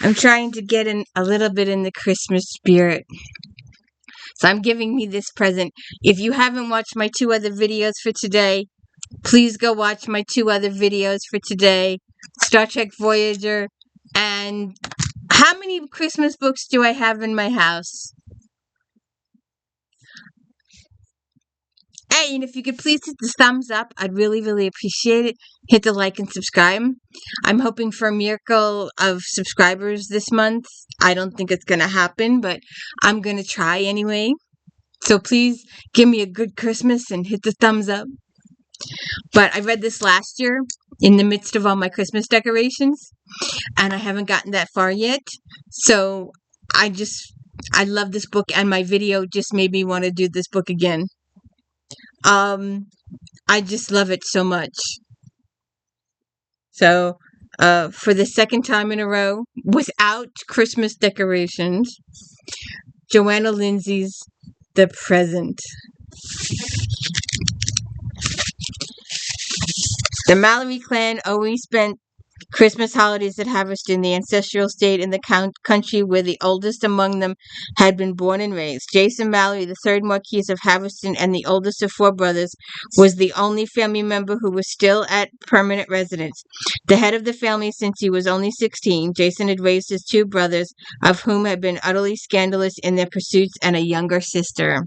I'm trying to get in a little bit in the Christmas spirit. So I'm giving me this present. If you haven't watched my 2 other videos for today, please go watch my 2 other videos for today. Star Trek Voyager. And how many Christmas books do I have in my house? Hey, and if you could please hit the thumbs up, I'd really, really appreciate it. Hit the like and subscribe. I'm hoping for a miracle of subscribers this month. I don't think it's going to happen, but I'm going to try anyway. So please give me a good Christmas and hit the thumbs up. But I read this last year in the midst of all my Christmas decorations, and I haven't gotten that far yet. So I love this book, and my video just made me want to do this book again. I just love it so much. So, for the second time in a row, without Christmas decorations, Johanna Lindsey's The Present. The Mallory clan always spent Christmas holidays at Haverston, the ancestral estate in the country where the oldest among them had been born and raised. Jason Mallory, the third Marquis of Haverston and the oldest of 4 brothers, was the only family member who was still at permanent residence. The head of the family since he was only 16, Jason had raised his 2 brothers, of whom had been utterly scandalous in their pursuits, and a younger sister.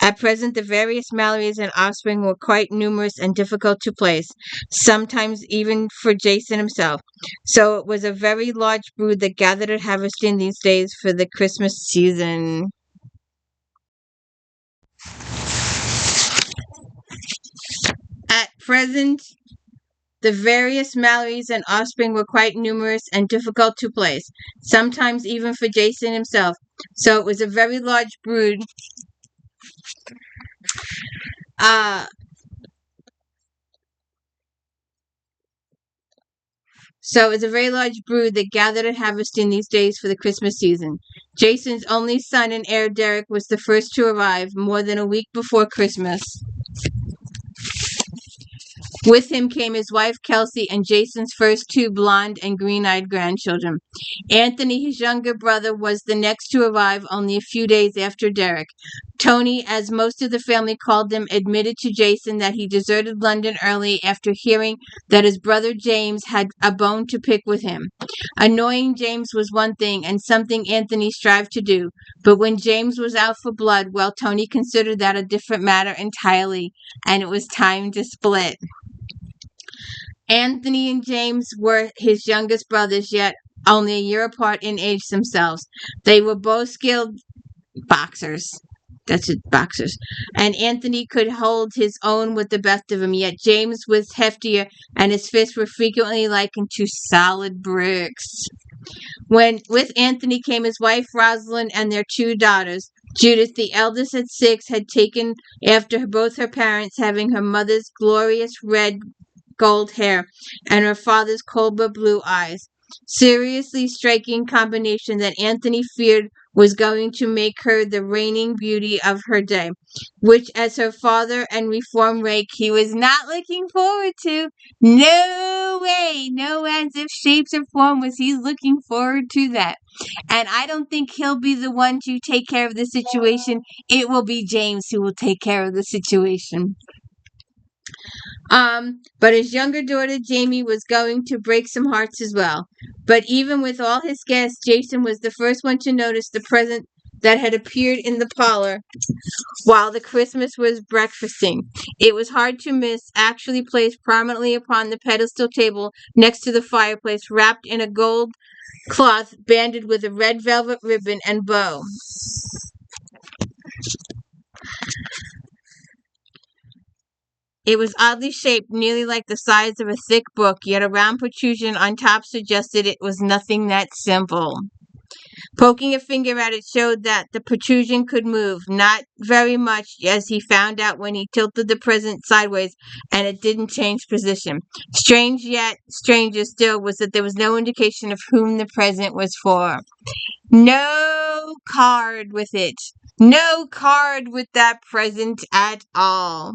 At present, the various Mallorys and offspring were quite numerous and difficult to place, sometimes even for Jason himself. So it was a very large brood that gathered at Haverston these days for the Christmas season. At present, the various Mallorys and offspring were quite numerous and difficult to place, sometimes even for Jason himself. So it was a very large brood. So it's a very large brood that gathered at Haverston these days for the Christmas season. Jason's only son and heir, Derek, was the first to arrive more than a week before Christmas. With him came his wife, Kelsey, and Jason's first 2 blonde and green-eyed grandchildren. Anthony, his younger brother, was the next to arrive only a few days after Derek. Tony, as most of the family called him, admitted to Jason that he deserted London early after hearing that his brother James had a bone to pick with him. Annoying James was one thing, and something Anthony strived to do. But when James was out for blood, well, Tony considered that a different matter entirely, and it was time to split. Anthony and James were his youngest brothers, yet only a year apart in age themselves. They were both skilled boxers. That's it, boxers. And Anthony could hold his own with the best of them, yet James was heftier, and his fists were frequently likened to solid bricks. With Anthony came his wife Rosalind and their 2 daughters. Judith, the eldest at 6, had taken after both her parents, having her mother's glorious red gold hair and her father's cobra blue eyes. Seriously striking combination that Anthony feared was going to make her the reigning beauty of her day, which, as her father and reform rake, he was not looking forward to. No way, no as if shapes or form was he looking forward to that. And I don't think he'll be the one to take care of the situation. It will be James who will take care of the situation. But his younger daughter, Jamie, was going to break some hearts as well. But even with all his guests, Jason was the first one to notice the present that had appeared in the parlor while the Christmas was breakfasting. It was hard to miss, actually placed prominently upon the pedestal table next to the fireplace, wrapped in a gold cloth banded with a red velvet ribbon and bow. It was oddly shaped, nearly like the size of a thick book, yet a round protrusion on top suggested it was nothing that simple. Poking a finger at it showed that the protrusion could move, not very much, as he found out when he tilted the present sideways, and it didn't change position. Strange yet stranger still was that there was no indication of whom the present was for. No card with it. No card with that present at all.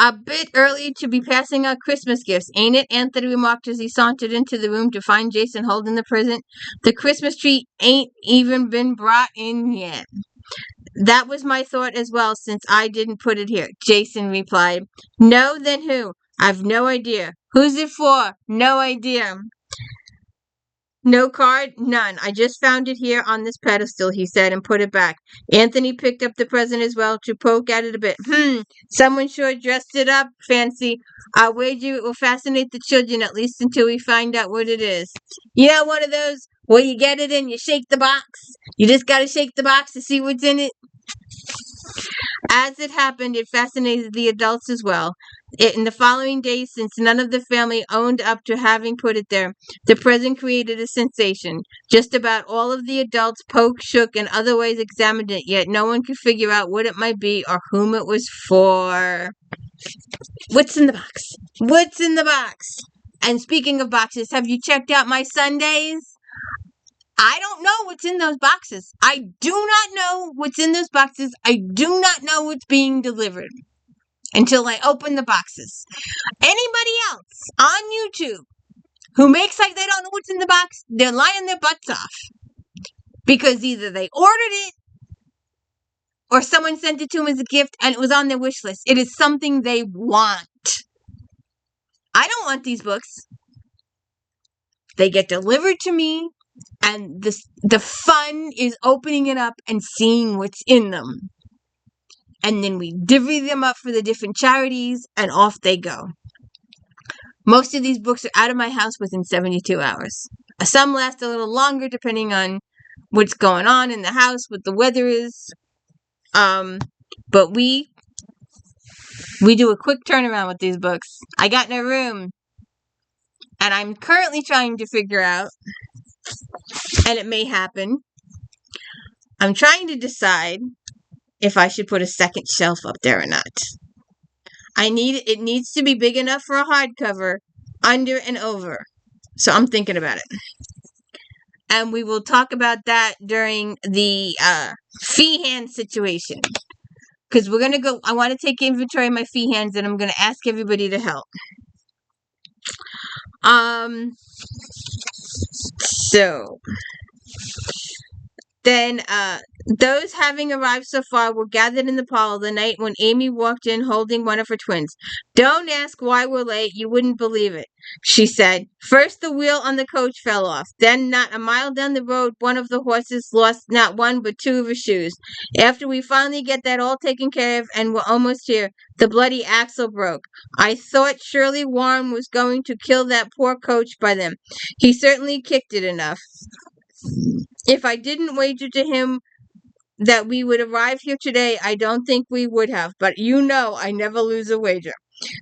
A bit early to be passing out Christmas gifts, ain't it? Anthony remarked as he sauntered into the room to find Jason holding the present. The Christmas tree ain't even been brought in yet. That was my thought as well, since I didn't put it here, Jason replied. No, then who? I've no idea. Who's it for? No idea. No card? None. I just found it here on this pedestal, he said, and put it back. Anthony picked up the present as well to poke at it a bit. Someone sure dressed it up fancy. I'll wager it will fascinate the children, at least until we find out what it is. You know, one of those where you get it and you shake the box? You just gotta shake the box to see what's in it? As it happened, it fascinated the adults as well. In the following days, since none of the family owned up to having put it there, the present created a sensation. Just about all of the adults poked, shook, and otherwise examined it, yet no one could figure out what it might be or whom it was for. What's in the box? What's in the box? And speaking of boxes, have you checked out my Sundays? I don't know what's in those boxes. I do not know what's in those boxes. I do not know what's being delivered until I open the boxes. Anybody else on YouTube who makes like they don't know what's in the box, they're lying their butts off. Because either they ordered it or someone sent it to them as a gift and it was on their wish list. It is something they want. I don't want these books. They get delivered to me. And the fun is opening it up and seeing what's in them. And then we divvy them up for the different charities, and off they go. Most of these books are out of my house within 72 hours. Some last a little longer, depending on what's going on in the house, what the weather is. But we do a quick turnaround with these books. I got no room. And I'm currently trying to figure out, and it may happen, I'm trying to decide if I should put a second shelf up there or not. It needs to be big enough for a hardcover, under and over. So I'm thinking about it. And we will talk about that during the fee hand situation. Because we're going to go, I want to take inventory of my fee hands, and I'm going to ask everybody to help. So then those having arrived so far were gathered in the parlor the night when Amy walked in holding one of her twins. Don't ask why we're late. You wouldn't believe it, she said. First, the wheel on the coach fell off. Then, not a mile down the road, one of the horses lost not one but two of his shoes. After we finally get that all taken care of and we're almost here, the bloody axle broke. I thought surely Warren was going to kill that poor coach by then. He certainly kicked it enough. If I didn't wager to him that we would arrive here today, I don't think we would have. But you know I never lose a wager.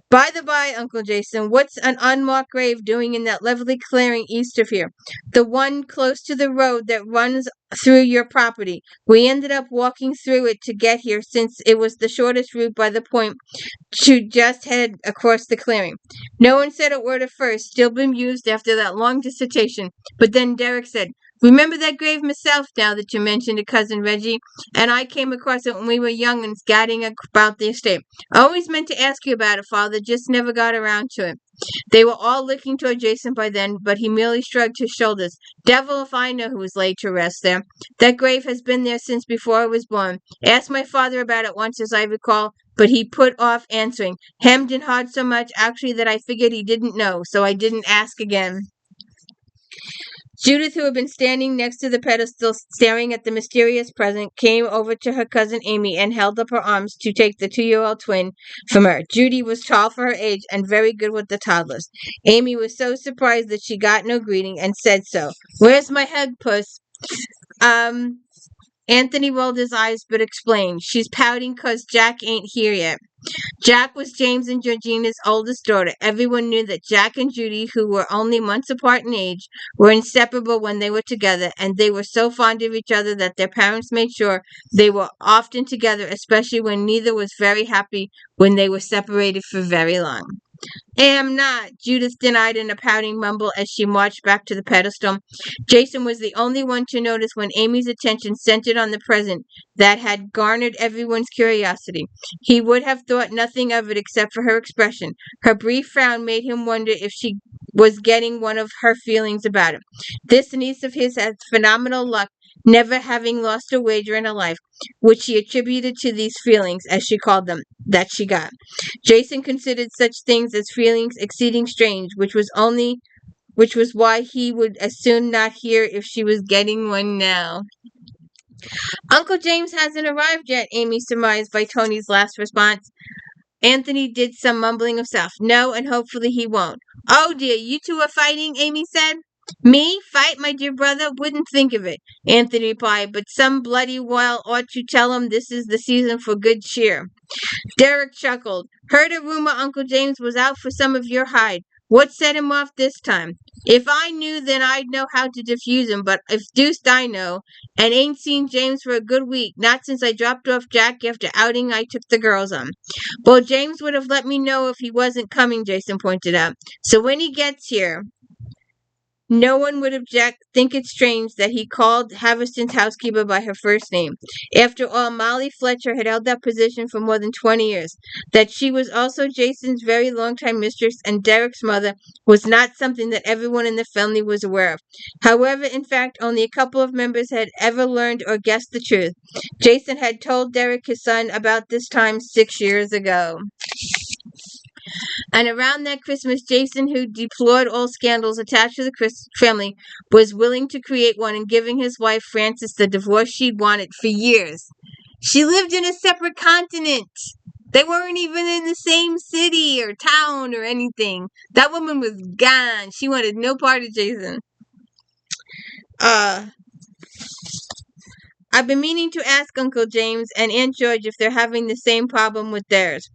By the by, Uncle Jason, what's an unmarked grave doing in that lovely clearing east of here? The one close to the road that runs through your property. We ended up walking through it to get here since it was the shortest route by the point to just head across the clearing. No one said a word at first, still bemused after that long dissertation. But then Derek said, remember that grave myself now that you mentioned it, Cousin Reggie? And I came across it when we were young and scatting about the estate. I always meant to ask you about it, Father, just never got around to it. They were all looking toward Jason by then, but he merely shrugged his shoulders. Devil if I know who was laid to rest there. That grave has been there since before I was born. Asked my father about it once, as I recall, but he put off answering. Hemmed and hawed so much, actually, that I figured he didn't know, so I didn't ask again. Judith, who had been standing next to the pedestal staring at the mysterious present, came over to her cousin Amy and held up her arms to take the 2-year-old twin from her. Judy was tall for her age and very good with the toddlers. Amy was so surprised that she got no greeting and said so. Where's my hug, puss? Anthony rolled his eyes but explained. She's pouting 'cause Jack ain't here yet. Jack was James and Georgina's oldest daughter. Everyone knew that Jack and Judy, who were only months apart in age, were inseparable when they were together, and they were so fond of each other that their parents made sure they were often together, especially when neither was very happy when they were separated for very long. Am not, Judith denied in a pouting mumble as she marched back to the pedestal. Jason was the only one to notice when Amy's attention centered on the present that had garnered everyone's curiosity. He would have thought nothing of it except for her expression. Her brief frown made him wonder if she was getting one of her feelings about it. This niece of his had phenomenal luck, never having lost a wager in her life, which she attributed to these feelings, as she called them, that she got. Jason considered such things as feelings exceeding strange, which was why he would as soon not hear if she was getting one now. Uncle James hasn't arrived yet, Amy surmised by Tony's last response. Anthony did some mumbling of self. No, and hopefully he won't. Oh dear, you two are fighting, Amy said. Me? Fight, my dear brother? Wouldn't think of it, Anthony replied, but some bloody while ought to tell him this is the season for good cheer. Derek chuckled. Heard a rumor Uncle James was out for some of your hide. What set him off this time? If I knew, then I'd know how to defuse him, but if deuced I know, and ain't seen James for a good week, not since I dropped off Jack after outing I took the girls on. Well, James would have let me know if he wasn't coming, Jason pointed out. So when he gets here, no one would think it strange that he called Haverston's housekeeper by her first name. After all, Molly Fletcher had held that position for more than 20 years. That she was also Jason's very long-time mistress and Derek's mother was not something that everyone in the family was aware of. However, in fact, only a couple of members had ever learned or guessed the truth. Jason had told Derek, his son, about this time 6 years ago. And around that Christmas, Jason, who deplored all scandals attached to the family, was willing to create one and giving his wife Frances the divorce she'd wanted for years. She lived in a separate continent. They weren't even in the same city or town or anything. That woman was gone. She wanted no part of Jason. I've been meaning to ask Uncle James and Aunt George if they're having the same problem with theirs.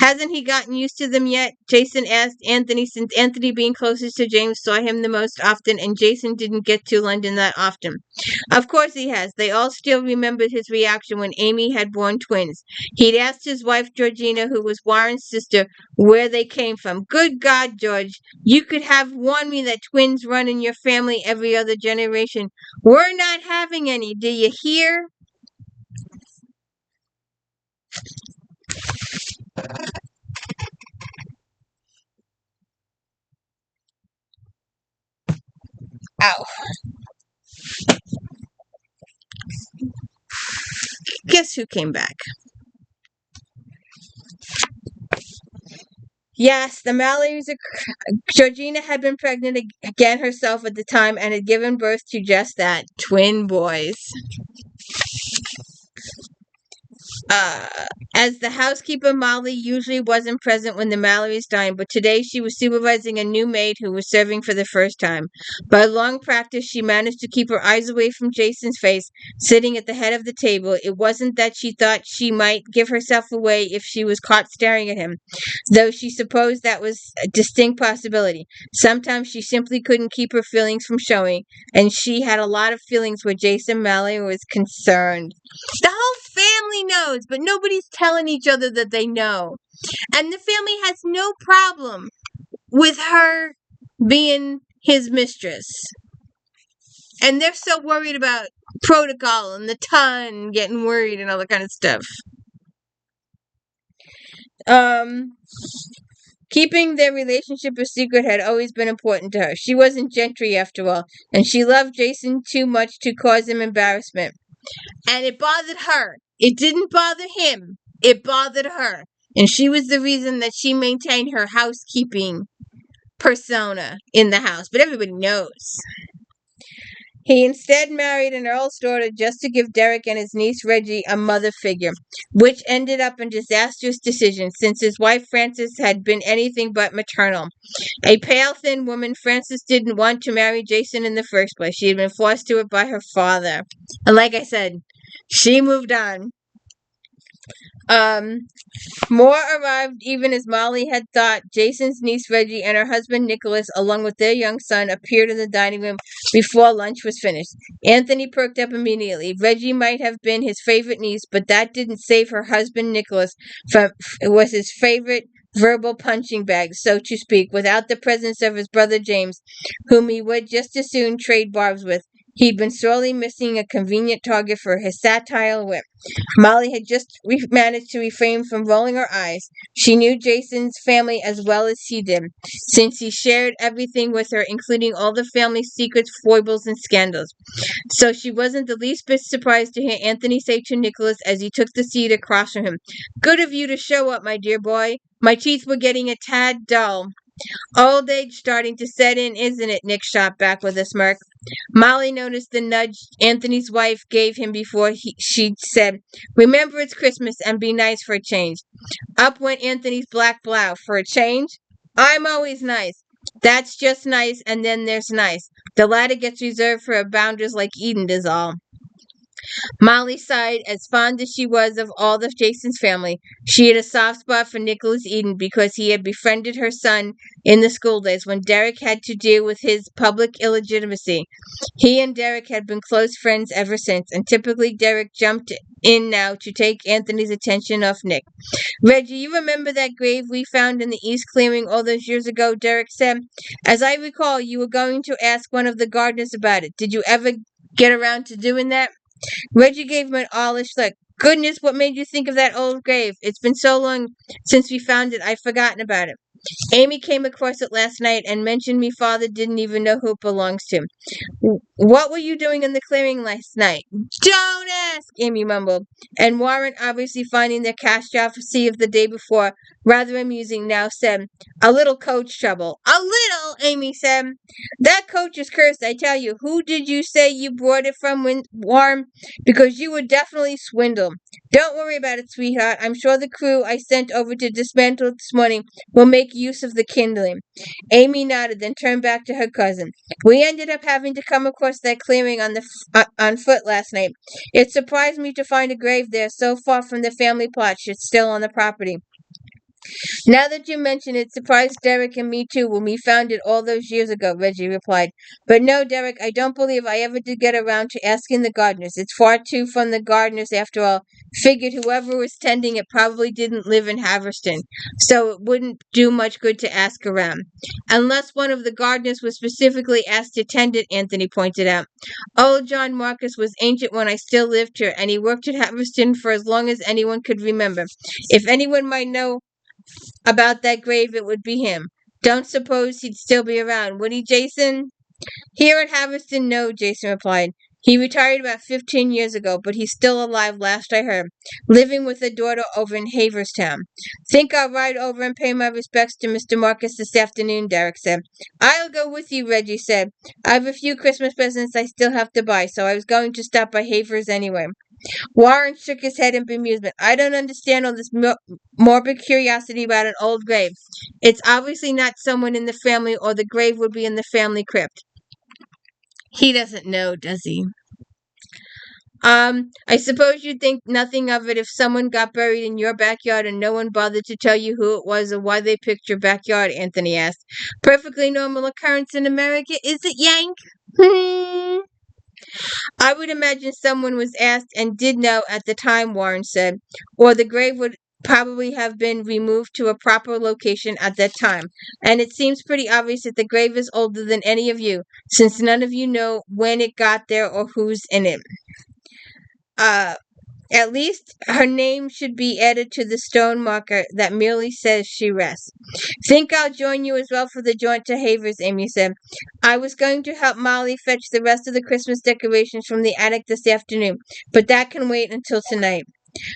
Hasn't he gotten used to them yet? Jason asked Anthony, since Anthony, being closest to James, saw him the most often, and Jason didn't get to London that often. Of course he has. They all still remembered his reaction when Amy had born twins. He'd asked his wife, Georgina, who was Warren's sister, where they came from. Good God, George, you could have warned me that twins run in your family every other generation. We're not having any, do you hear? Ow. Guess who came back? Yes, the Mallorys. Georgina had been pregnant again herself at the time and had given birth to just that, twin boys. As the housekeeper, Molly usually wasn't present when the Mallorys dined, but today she was supervising a new maid who was serving for the first time. By long practice, she managed to keep her eyes away from Jason's face, sitting at the head of the table. It wasn't that she thought she might give herself away if she was caught staring at him, though she supposed that was a distinct possibility. Sometimes she simply couldn't keep her feelings from showing, and she had a lot of feelings where Jason Mallory was concerned. The whole family knows, but nobody's telling each other that they know. And the family has no problem with her being his mistress. And they're so worried about protocol and the ton getting worried and all that kind of stuff. Keeping their relationship a secret had always been important to her. She wasn't gentry after all, and she loved Jason too much to cause him embarrassment. And it bothered her. It didn't bother him. It bothered her. And she was the reason that she maintained her housekeeping persona in the house. But everybody knows. He instead married an earl's daughter just to give Derek and his niece Reggie a mother figure, which ended up a disastrous decision since his wife Frances had been anything but maternal. A pale, thin woman, Frances didn't want to marry Jason in the first place. She had been forced to it by her father. And like I said, she moved on. More arrived even as Molly had thought. Jason's niece Reggie and her husband Nicholas, along with their young son, appeared in the dining room before lunch was finished. Anthony perked up immediately. Reggie might have been his favorite niece, but that didn't save her husband Nicholas from was his favorite verbal punching bag, so to speak, without the presence of his brother James, whom he would just as soon trade barbs with. He'd been sorely missing a convenient target for his satire wit. Molly had just managed to refrain from rolling her eyes. She knew Jason's family as well as he did, since he shared everything with her, including all the family's secrets, foibles, and scandals. So she wasn't the least bit surprised to hear Anthony say to Nicholas as he took the seat across from him, "Good of you to show up, my dear boy. My teeth were getting a tad dull." "Old age starting to set in, isn't it?" Nick shot back with a smirk. Molly noticed the nudge Anthony's wife gave him before she said, "Remember it's Christmas and be nice for a change." Up went Anthony's black brow. "For a change? I'm always nice." "That's just nice, and then there's nice. The latter gets reserved for abounders like Eden is all." Molly sighed. As fond as she was of all of Jason's family, she had a soft spot for Nicholas Eden because he had befriended her son in the school days when Derek had to deal with his public illegitimacy. He and Derek had been close friends ever since, and typically Derek jumped in now to take Anthony's attention off Nick. "Reggie, you remember that grave we found in the East Clearing all those years ago?" Derek said. "As I recall, you were going to ask one of the gardeners about it. Did you ever get around to doing that?" Reggie gave him an owlish look. "Goodness, what made you think of that old grave? It's been so long since we found it, I've forgotten about it. Amy came across it last night and mentioned me father didn't even know who it belongs to." "What were you doing in the clearing last night?" "Don't ask," Amy mumbled. And Warren, obviously finding their catastrophe of the day before rather amusing, now said, "A little coach trouble." "A little," Amy said. "That coach is cursed, I tell you. Who did you say you brought it from, Warren? Because you were definitely swindled." "Don't worry about it, sweetheart. I'm sure the crew I sent over to dismantle it this morning will make use of the kindling." Amy nodded, then turned back to her cousin. "We ended up having to come across that clearing on foot last night. It surprised me to find a grave there so far from the family plot it's still on the property. Now that you mention it, surprised Derek and me too when we found it all those years ago," Reggie replied. "But no, Derek, I don't believe I ever did get around to asking the gardeners. It's far too from the gardeners after all. Figured whoever was tending it probably didn't live in Haverston, so it wouldn't do much good to ask around." "Unless one of the gardeners was specifically asked to tend it," Anthony pointed out. "Old John Marcus was ancient when I still lived here, and he worked at Haverston for as long as anyone could remember. If anyone might know about that grave, it would be him. Don't suppose he'd still be around, would he, Jason?" "Here at Haverston, no," Jason replied. "He retired about 15 years ago, but he's still alive last I heard, living with a daughter over in Haverstown." "Think I'll ride over and pay my respects to Mr. Marcus this afternoon," Derek said. "I'll go with you," Reggie said. "I've a few Christmas presents I still have to buy, so I was going to stop by Havers anyway." Warren shook his head in bemusement. "I don't understand all this morbid curiosity about an old grave. It's obviously not someone in the family, or the grave would be in the family crypt." "He doesn't know, does he?" I suppose you'd think nothing of it if someone got buried in your backyard and no one bothered to tell you who it was or why they picked your backyard," Anthony asked. "Perfectly normal occurrence in America, is it, Yank?" "I would imagine someone was asked and did know at the time," Warren said, "or the grave would probably have been removed to a proper location at that time. And it seems pretty obvious that the grave is older than any of you, since none of you know when it got there or who's in it. Uh, at least her name should be added to the stone marker that merely says she rests." "Think I'll join you as well for the jaunt to Havers," Amy said. "I was going to help Molly fetch the rest of the Christmas decorations from the attic this afternoon, but that can wait until tonight."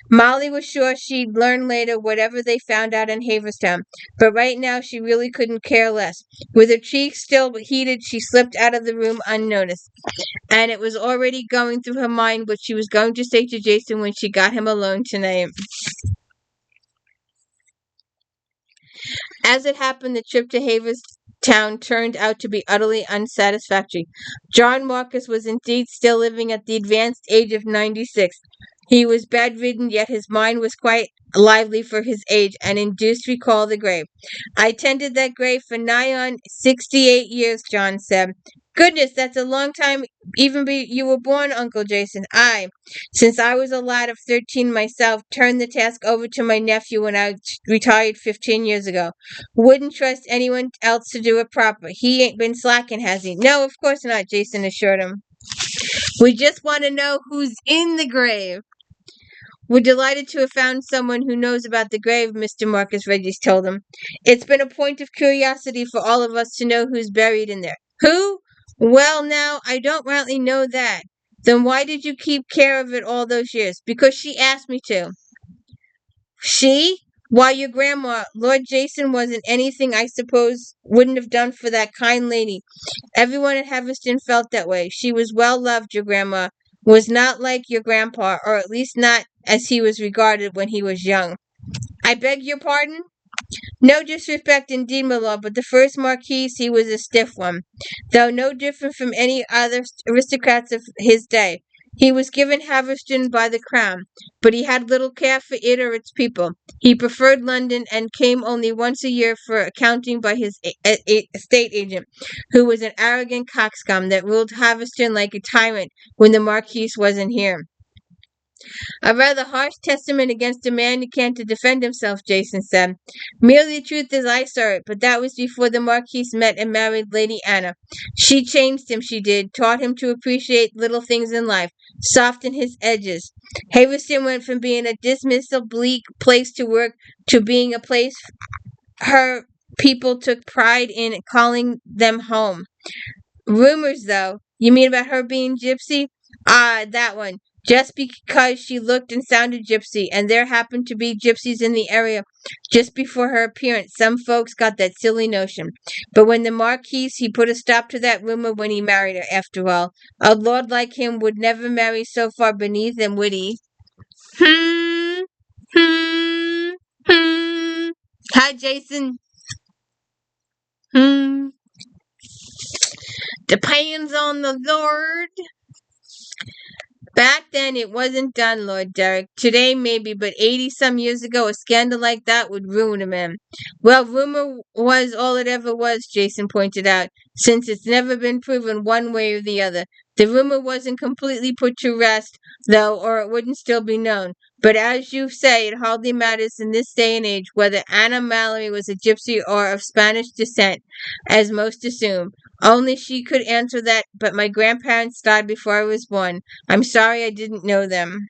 Molly was sure she'd learn later whatever they found out in Haverstown, but right now she really couldn't care less. With her cheeks still heated, she slipped out of the room unnoticed, and it was already going through her mind what she was going to say to Jason when she got him alone tonight. As it happened, the trip to Haverstown turned out to be utterly unsatisfactory. John Marcus was indeed still living at the advanced age of 96. He was bedridden, yet his mind was quite lively for his age, and induced recall the grave. "I tended that grave for nigh on 68 years," John said. Goodness, that's a long time even you were born, Uncle Jason. Since I was a lad of 13 myself, turned the task over to my nephew when I retired 15 years ago. Wouldn't trust anyone else to do it proper. He ain't been slacking, has he? No, of course not, Jason assured him. We just want to know who's in the grave. We're delighted to have found someone who knows about the grave, Mr. Marcus Regis told him. It's been a point of curiosity for all of us to know who's buried in there. Who? Well, now, I don't rightly know that. Then why did you keep care of it all those years? Because she asked me to. She? Why, your grandma, Lord Jason, wasn't anything I suppose wouldn't have done for that kind lady. Everyone at Heatherston felt that way. She was well loved, your grandma. Was not like your grandpa, or at least not as he was regarded when he was young. I beg your pardon? No disrespect indeed, my lord, but the first Marquis, he was a stiff one, though no different from any other aristocrats of his day. He was given Haverston by the crown, but he had little care for it or its people. He preferred London and came only once a year for accounting by his estate agent, who was an arrogant coxcomb that ruled Haverston like a tyrant when the Marquis wasn't here. A rather harsh testament against a man who can't defend himself, Jason said. Merely the truth as I saw it, but that was before the Marquis met and married Lady Anna. She changed him, she did, taught him to appreciate little things in life, soften his edges. Haverston went from being a dismissal, bleak place to work to being a place her people took pride in calling them home. Rumors, though. You mean about her being gypsy? Ah, that one. Just because she looked and sounded gypsy, and there happened to be gypsies in the area just before her appearance, some folks got that silly notion. But when the Marquis, he put a stop to that rumor when he married her, after all. A lord like him would never marry so far beneath him, would he? Hmm, hmm, hmm. Hi, Jason. Hmm. Depends on the Lord. Back then, it wasn't done, Lord Derek. Today, maybe, but 80-some years ago, a scandal like that would ruin a man. Well, rumor was all it ever was, Jason pointed out, since it's never been proven one way or the other. The rumor wasn't completely put to rest, though, or it wouldn't still be known. But as you say, it hardly matters in this day and age whether Anna Mallory was a gypsy or of Spanish descent, as most assume. Only she could answer that, but my grandparents died before I was born. I'm sorry I didn't know them.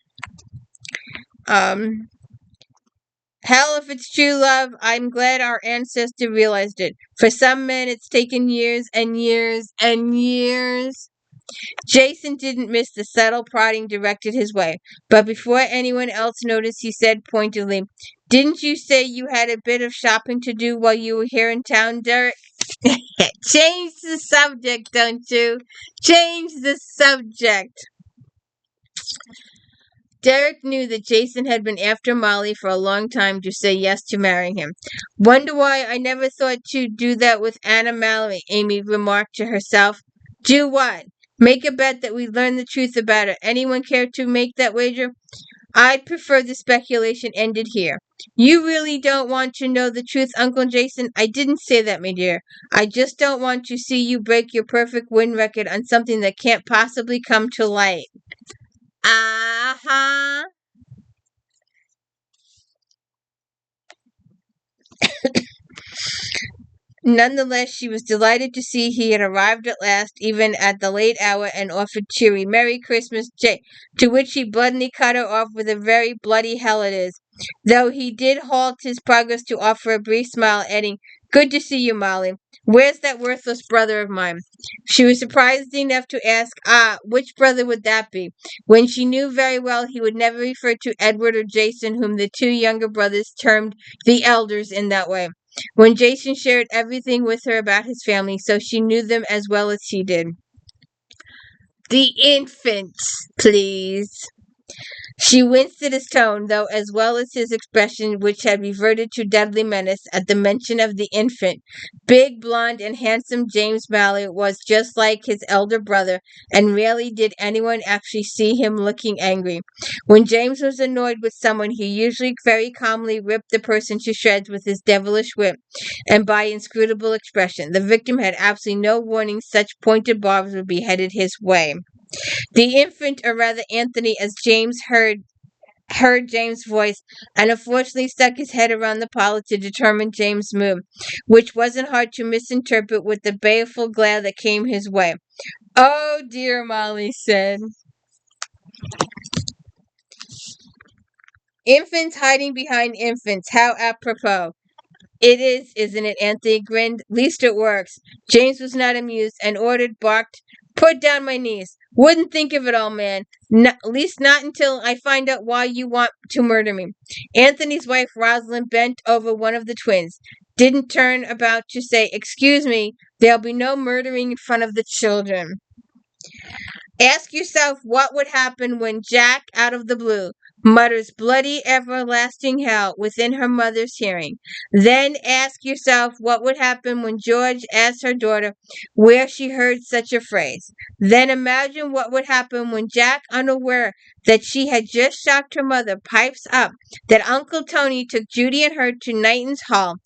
Hell, if it's true love, I'm glad our ancestor realized it. For some men, it's taken years and years and years. Jason didn't miss the subtle prodding directed his way, but before anyone else noticed, he said pointedly, Didn't you say you had a bit of shopping to do while you were here in town, Derek? Change the subject, don't you? Change the subject. Derek knew that Jason had been after Molly for a long time to say yes to marrying him. Wonder why I never thought you'd do that with Anna Mallory, Amy remarked to herself. Do what? Make a bet that we learn the truth about her. Anyone care to make that wager? I'd prefer the speculation ended here. You really don't want to know the truth, Uncle Jason? I didn't say that, my dear. I just don't want to see you break your perfect win record on something that can't possibly come to light. Uh-huh. Nonetheless, she was delighted to see he had arrived at last, even at the late hour, and offered cheery "Merry Christmas," to which he bloodily cut her off with a very bloody hell it is, though he did halt his progress to offer a brief smile, adding, Good to see you, Molly. Where's that worthless brother of mine? She was surprised enough to ask, which brother would that be? When she knew very well he would never refer to Edward or Jason, whom the two younger brothers termed the elders in that way. When Jason shared everything with her about his family, so she knew them as well as he did. The infants, please. She winced at his tone, though, as well as his expression, which had reverted to deadly menace at the mention of the infant. Big, blond, and handsome James Malley was just like his elder brother, and rarely did anyone actually see him looking angry. When James was annoyed with someone, he usually very calmly ripped the person to shreds with his devilish whip and by inscrutable expression. The victim had absolutely no warning such pointed barbs would be headed his way. The infant, or rather Anthony, as James heard James' voice, and unfortunately stuck his head around the parlor to determine James' mood, which wasn't hard to misinterpret with the baleful glare that came his way. "Oh dear," Molly said. "Infants hiding behind infants. How apropos." "It is, isn't it?" Anthony grinned. "Least it works." James was not amused and barked, "Put down my niece. Wouldn't think of it, old man. Least not until I find out why you want to murder me." Anthony's wife, Rosalind, bent over one of the twins. Didn't turn about to say, "Excuse me, there'll be no murdering in front of the children." Ask yourself what would happen when Jack, out of the blue, mutters bloody everlasting hell within her mother's hearing. Then ask yourself what would happen when George asked her daughter where she heard such a phrase. Then imagine what would happen when Jack, unaware that she had just shocked her mother, pipes up that Uncle Tony took Judy and her to Knighton's Hall.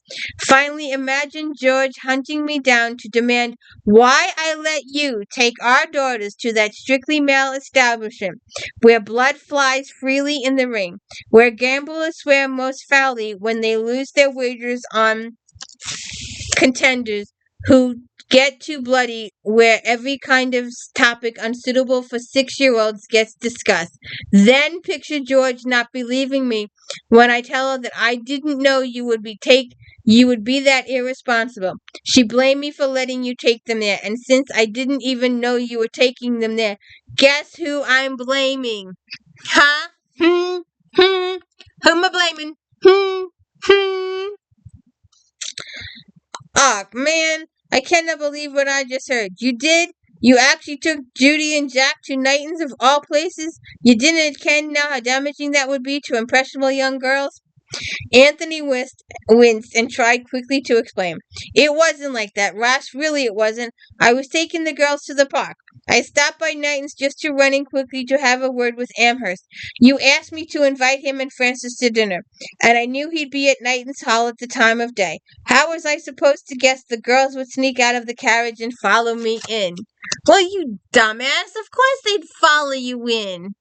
Finally, imagine George hunting me down to demand why I let you take our daughters to that strictly male establishment where blood flies freely in the ring, where gamblers swear most foully when they lose their wagers on contenders who get too bloody, where every kind of topic unsuitable for 6-year-olds gets discussed. Then picture George not believing me when I tell her that I didn't know you would be that irresponsible. She blamed me for letting you take them there, and since I didn't even know you were taking them there, guess who I'm blaming? Huh? Who am I blaming? Oh, man, I cannot believe what I just heard. You did? You actually took Judy and Jack to Knighton's of all places? You didn't know how damaging that would be to impressionable young girls? Anthony winced and tried quickly to explain. "It wasn't like that, Ross. Really, it wasn't. I was taking the girls to the park. I stopped by Knighton's just to run in quickly to have a word with Amherst. You asked me to invite him and Francis to dinner, and I knew he'd be at Knighton's Hall at the time of day. How was I supposed to guess the girls would sneak out of the carriage and follow me in?" "Well, you dumbass, of course they'd follow you in."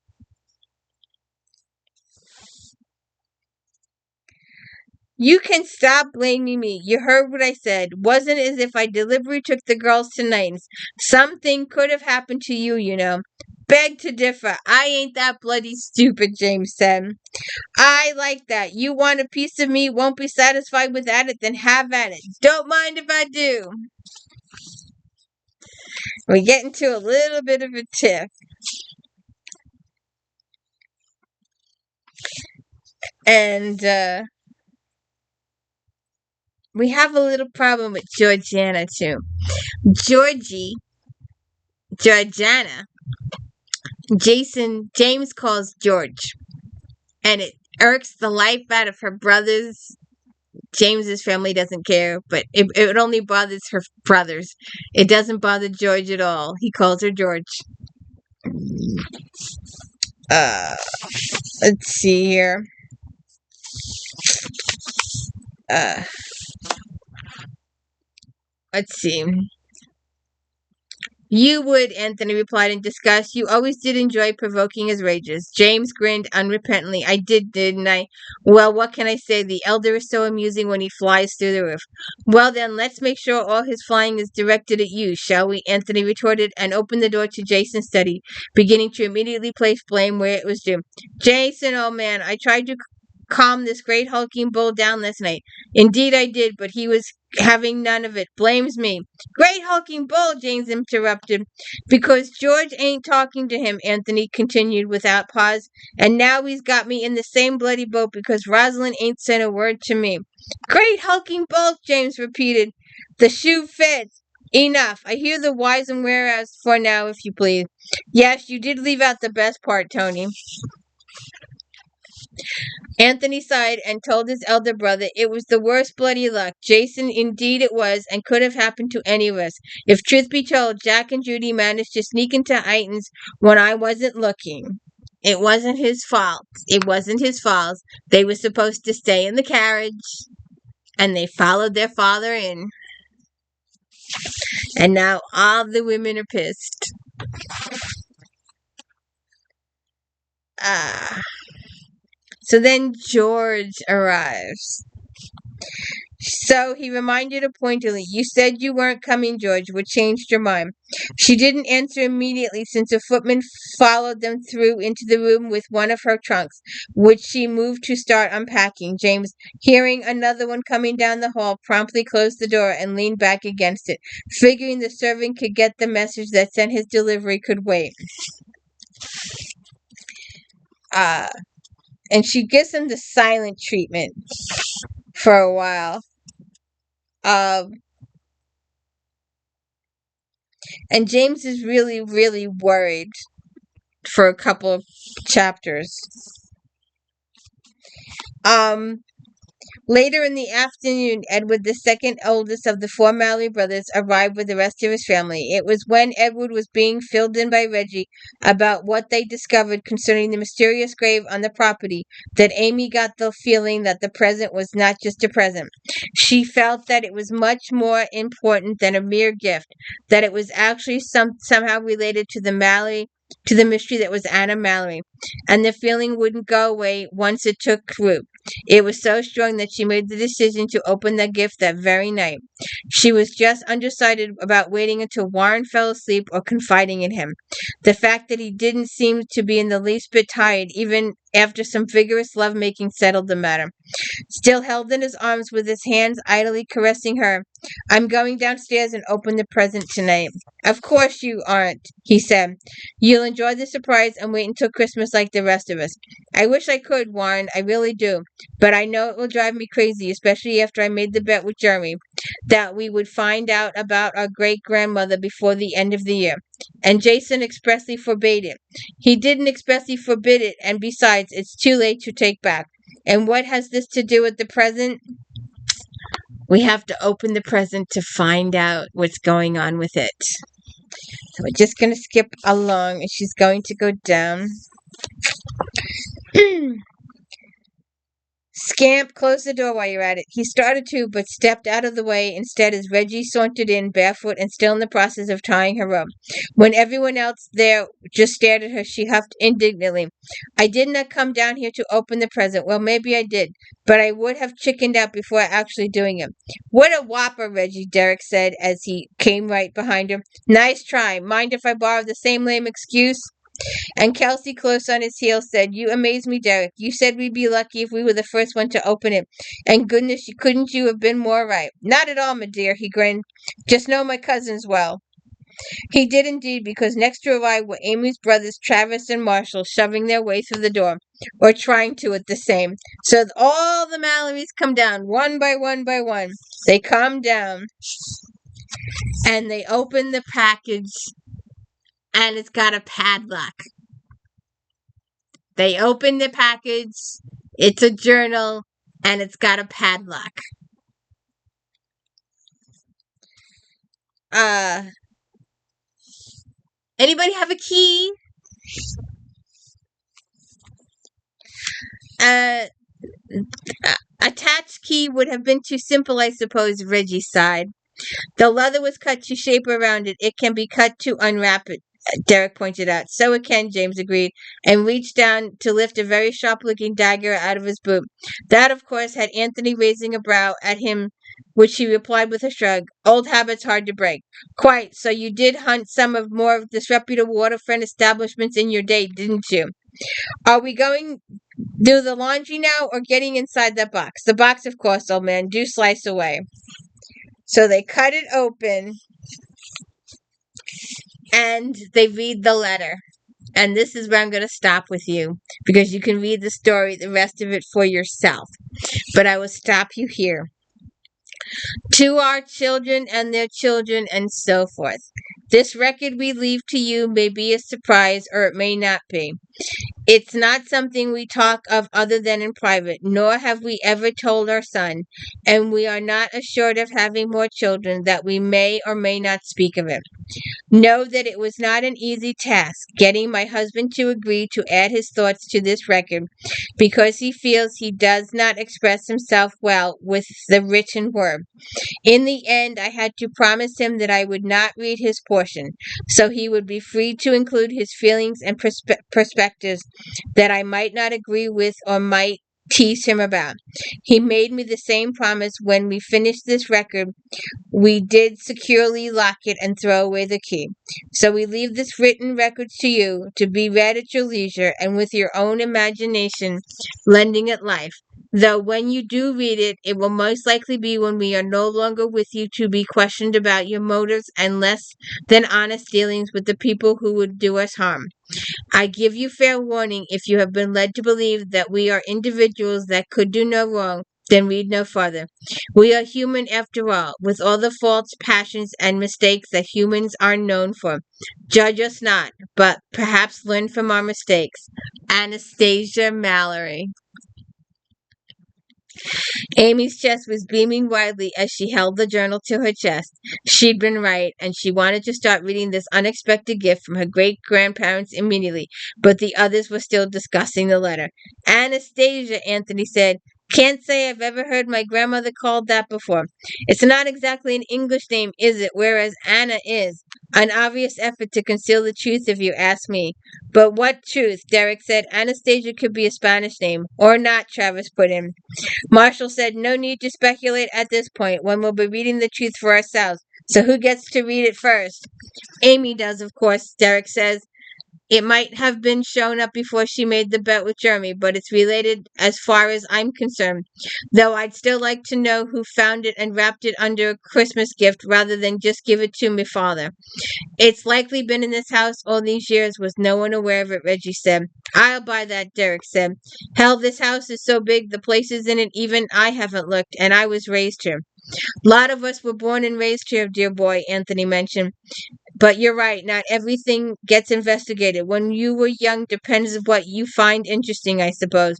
"You can stop blaming me. You heard what I said. Wasn't as if I deliberately took the girls to Knighton's. Something could have happened to you, you know." "Beg to differ. I ain't that bloody stupid," James said. "I like that. You want a piece of me, won't be satisfied without it, then have at it. Don't mind if I do." We get into a little bit of a tiff. And we have a little problem with Georgiana, too. Georgiana, James calls George, and it irks the life out of her brothers. James's family doesn't care, but it only bothers her brothers. It doesn't bother George at all. He calls her George. Let's see here. Let's see. "You would," Anthony replied in disgust. "You always did enjoy provoking his rages." James grinned unrepentantly. "I did, didn't I? Well, what can I say? The elder is so amusing when he flies through the roof." "Well, then, let's make sure all his flying is directed at you, shall we?" Anthony retorted and opened the door to Jason's study, beginning to immediately place blame where it was due. "Jason, old man, I tried to calm this great hulking bull down last night. Indeed I did, but he was having none of it. Blames me." "Great hulking bull," James interrupted. "Because George ain't talking to him," Anthony continued without pause. "And now he's got me in the same bloody boat because Rosalind ain't said a word to me." "Great hulking bull," James repeated. "The shoe fits. Enough. I hear the whys and whereas for now, if you please." "Yes, you did leave out the best part, Tony." Anthony sighed and told his elder brother it was the worst bloody luck. Jason, indeed it was, and could have happened to any of us. If truth be told, Jack and Judy managed to sneak into Heighton's when I wasn't looking. It wasn't his fault. It wasn't his fault. They were supposed to stay in the carriage, and they followed their father in. And now all the women are pissed. So then George arrives. So he reminded her pointedly, "You said you weren't coming, George. What changed your mind?" She didn't answer immediately, since a footman followed them through into the room with one of her trunks, which she moved to start unpacking. James, hearing another one coming down the hall, promptly closed the door and leaned back against it, figuring the servant could get the message that sent his delivery could wait. And she gives him the silent treatment for a while. And James is really, really worried for a couple of chapters. Later in the afternoon, Edward, the second oldest of the four Mallory brothers, arrived with the rest of his family. It was when Edward was being filled in by Reggie about what they discovered concerning the mysterious grave on the property that Amy got the feeling that the present was not just a present. She felt that it was much more important than a mere gift, that it was actually somehow related to the mystery that was Anna Mallory, and the feeling wouldn't go away once it took root. It was so strong that she made the decision to open the gift that very night. She was just undecided about waiting until Warren fell asleep or confiding in him. The fact that he didn't seem to be in the least bit tired, even after some vigorous lovemaking, settled the matter. Still held in his arms with his hands idly caressing her, "I'm going downstairs and open the present tonight." "Of course you aren't," he said. "You'll enjoy the surprise and wait until Christmas like the rest of us." "I wish I could, Warren, I really do. But I know it will drive me crazy, especially after I made the bet with Jeremy that we would find out about our great-grandmother before the end of the year. And Jason expressly forbade it. He didn't expressly forbid it, and besides, it's too late to take back. And what has this to do with the present?" We have to open the present to find out what's going on with it. So we're just going to skip along, and she's going to go down. "Scamp, close the door while you're at it." He started to, but stepped out of the way instead as Reggie sauntered in, barefoot and still in the process of tying her up. When everyone else there just stared at her, she huffed indignantly, "I did not come down here to open the present. Well, maybe I did, but I would have chickened out before actually doing it." "What a whopper, Reggie," Derek said as he came right behind her. "Nice try. Mind if I borrow the same lame excuse?" And Kelsey, close on his heels, said, "You amaze me, Derek. You said we'd be lucky if we were the first one to open it. And goodness, couldn't you have been more right?" "Not at all, my dear," he grinned. "Just know my cousins well." He did indeed, because next to arrive were Amy's brothers, Travis and Marshall, shoving their way through the door, or trying to at the same. So all the Mallorys come down, one by one by one. They come down, and they open the package, and it's got a padlock. They open the package, it's a journal, and it's got a padlock. Anybody have a key? Attached key would have been too simple, I suppose, Reggie sighed. "The leather was cut to shape around it. It can be cut to unwrap it," Derek pointed out. "So it can," James agreed, and reached down to lift a very sharp-looking dagger out of his boot. That, of course, had Anthony raising a brow at him, which he replied with a shrug. "Old habits hard to break." "Quite. So you did hunt some of more disreputable waterfront establishments in your day, didn't you? Are we going do the laundry now, or getting inside that box?" "The box, of course, old man. Do slice away." So they cut it open, and they read the letter. And this is where I'm going to stop with you, because you can read the story, the rest of it, for yourself. But I will stop you here. "To our children and their children, and so forth. This record we leave to you may be a surprise, or it may not be. It's not something we talk of other than in private, nor have we ever told our son, and we are not assured of having more children that we may or may not speak of it. Know that it was not an easy task getting my husband to agree to add his thoughts to this record, because he feels he does not express himself well with the written word. In the end, I had to promise him that I would not read his portion, so he would be free to include his feelings and perspectives that I might not agree with or might tease him about. He made me the same promise when we finished this record. We did securely lock it and throw away the key. So we leave this written record to you to be read at your leisure and with your own imagination lending it life. Though when you do read it, it will most likely be when we are no longer with you to be questioned about your motives and less than honest dealings with the people who would do us harm. I give you fair warning if you have been led to believe that we are individuals that could do no wrong, then read no farther. We are human after all, with all the faults, passions, and mistakes that humans are known for. Judge us not, but perhaps learn from our mistakes. Anastasia Mallory. Amy's chest was beaming widely as she held the journal to her chest. She'd been right, and she wanted to start reading this unexpected gift from her great-grandparents immediately, but the others were still discussing the letter. Anastasia, Anthony said. Can't say I've ever heard my grandmother called that before. It's not exactly an English name, is it, whereas Anna is? An obvious effort to conceal the truth if you ask me. But what truth? Derek said. Anastasia could be a Spanish name. Or not, Travis put in. Marshall said, no need to speculate at this point when we'll be reading the truth for ourselves. So who gets to read it first? Amy does, of course, Derek says. It might have been shown up before she made the bet with Jeremy, but it's related as far as I'm concerned. Though I'd still like to know who found it and wrapped it under a Christmas gift rather than just give it to me father. It's likely been in this house all these years with no one aware of it, Reggie said. I'll buy that, Derek said. Hell, this house is so big, the places in it even I haven't looked, and I was raised here. A lot of us were born and raised here, dear boy, Anthony mentioned. But you're right, not everything gets investigated. When you were young depends on what you find interesting, I suppose.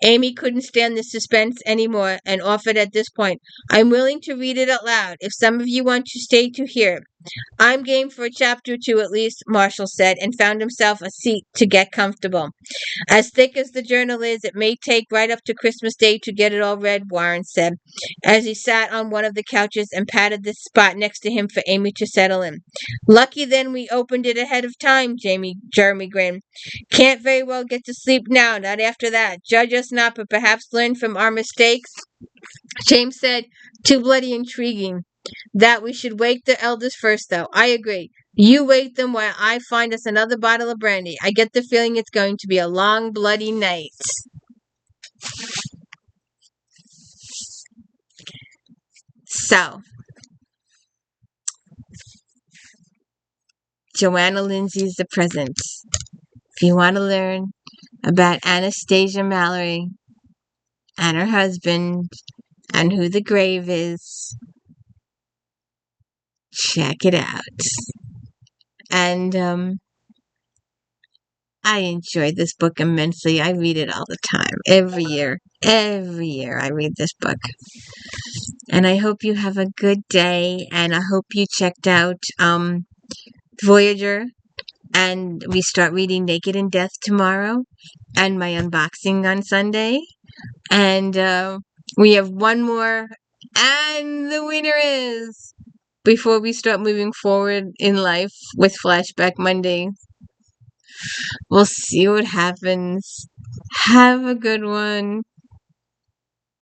Amy couldn't stand the suspense anymore and offered at this point, I'm willing to read it out loud if some of you want to stay to hear it. I'm game for a chapter or two at least, Marshall said, and found himself a seat to get comfortable. As thick as the journal is, it may take right up to Christmas Day to get it all read, Warren said, as he sat on one of the couches and patted the spot next to him for Amy to settle in. Lucky then we opened it ahead of time, Jeremy grinned. Can't very well get to sleep now, not after that. Judge us not, but perhaps learn from our mistakes. James said, too bloody intriguing. That we should wake the elders first, though. I agree. You wake them while I find us another bottle of brandy. I get the feeling it's going to be a long, bloody night. So, Johanna Lindsey's the present. If you want to learn about Anastasia Mallory and her husband and who the grave is, check it out. And I enjoy this book immensely. I read it all the time. Every year I read this book. And I hope you have a good day. And I hope you checked out Voyager. And we start reading Naked in Death tomorrow. And my unboxing on Sunday. And we have one more. And the winner is... Before we start moving forward in life with Flashback Monday. We'll see what happens. Have a good one.